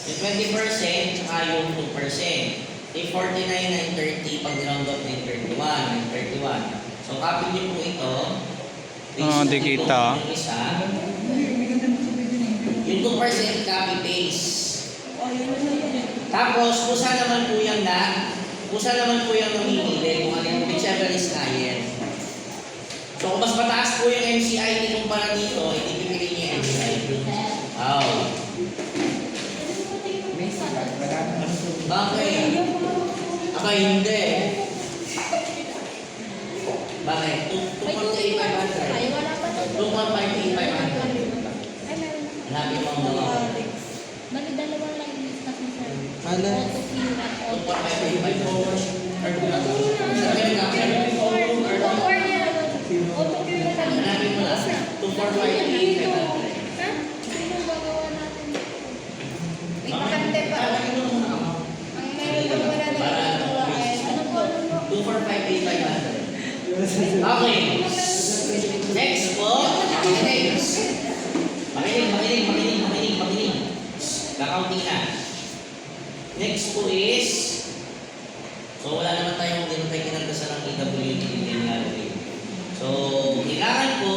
Yung 20% tsaka yung 2%. Yung 49 and 30 pag round up na yung 31. So copy niyo po ito. Di kita. Yung isa. Yung 2% copy paste. Tapos kusa naman po yung namimili kung ano yung whichever is higher. So kung mas mataas po yung MCI kumpara dito, hindi pipili niyo yung MCI. Bakit? Aba, hindi. Bakit? 2.8500. 2.58500. Hanapin mo ang mga. Bali, dalawang lang yung discuss mo, sir. Ano? 2.58500. Hanapin mo lang. 2.45800. Bakante pa. Ang meron pa wala na ito. 2.45800. Okay. Next po. Next. Makinig. Kakaunting na. Next po is, so wala naman tayong hindi naman tayo kinagdasan ng EWD linearity. So, kailangan po,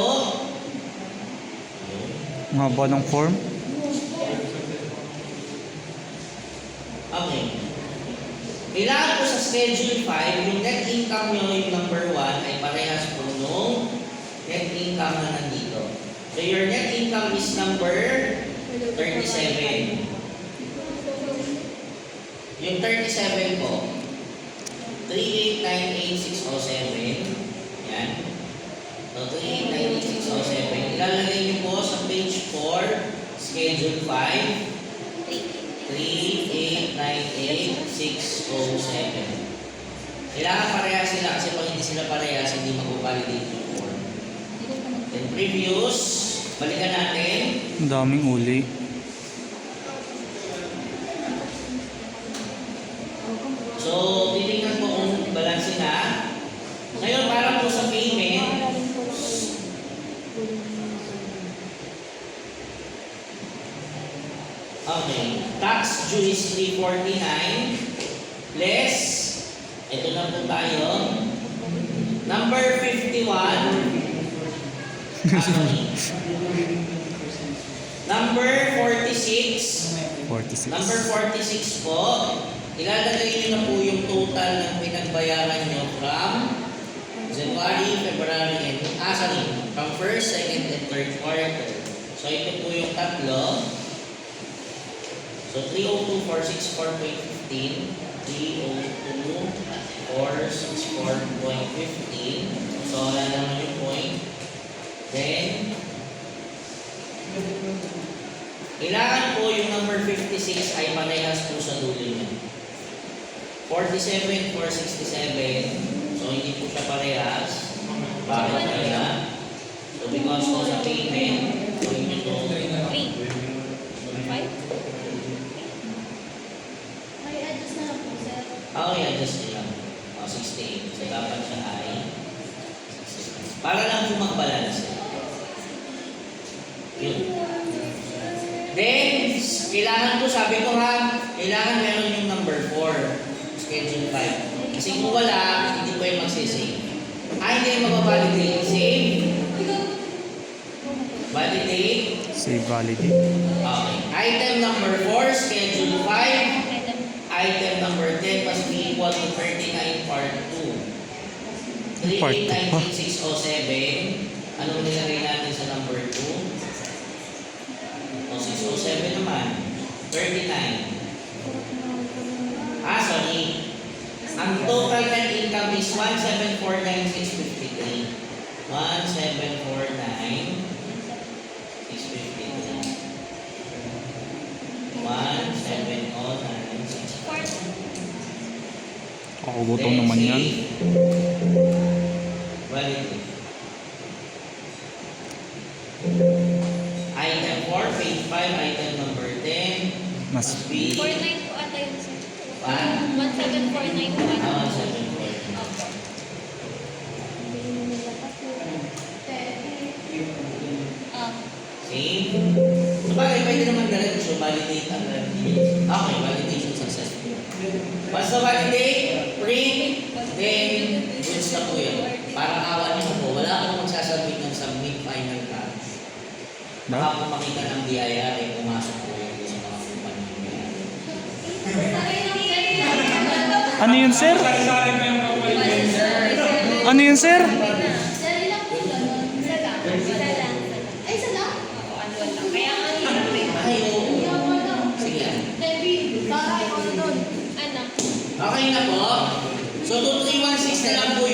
Nga ba ng form? okay. Kailangan po sa schedule 5, yung net income nyo, yung number 1, ay parehas po nung net income na nandito. So, your net income is number 37. Yung 37 po, 3898,607. Yan. So, 3898,607. Ilalagay niyo po sa page 4, schedule 5, 3898,607. Kailangan parehas sila kasi pag hindi sila parehas, hindi mag-validate yung form. Then previous, balikan natin. Ang daming uli. So, titingnan po kung balanse na. Ngayon, para po sa payment, okay, tax due is 349 less, ito na po tayo, number 51, number 46, 46. number 46 po, ilalagay niyo na po yung total ng pinagbayaran nyo from January, February, and from 1st, 2nd, and 3rd quarter. So ito po yung tatlo. So 302,464.15, 302,464.15. So wala naman yung point. Then, kailangan po yung number 56 ay parehas po sa dulo niya. 47,467. So hindi po siya parehas. Bakit kaya? So because po sa payment, so hindi po 3. 5. May adjust na lang po, sir. i-adjust nila. 68. So dapat siya ay 66. Para lang po mag-balance. Yun. Then, kailangan po, sabi ko ha, kailangan meron yung number 4, schedule 5. Kasi kung wala, hindi po yung magsisave. Hindi yung mababalidate. Save. Validate. Save validate. Okay. Item number 4, schedule 5. Item number 10 must be equal to 39 part 2. Part 2 pa. 389607. Anong nilagay natin sa number 2? 607 naman. 39. Sorry. Ang total net income is 1,749,653. 1,749,653. 1,709,653. Kakagutong naman yan. Validate. Item 4, page 5, item number 10 Mas must be 49 po ata yun, sir. 1749. 1749 po ata. 1749. Ah, Same. bagay, pwede naman diretso, validate ang validation. Okay, validation successful. Once na validate, print, then goods na po yun. Parang awan niyo po, wala akong magsasubmit ng submit final card. Baka po makita ng BIR ay pumasok po yun sa mga kumpanya ng BIR. Ano yun, sir? Ano yun, sir? Dali lang po ganun. Isa lang. Ay, isa lang? Oo, ano lang. Kaya nga hirap eh. Ay, oo. Sige. Debbie, baka ikaw na doon. Ano? Okay na po. So, 2316 na lang po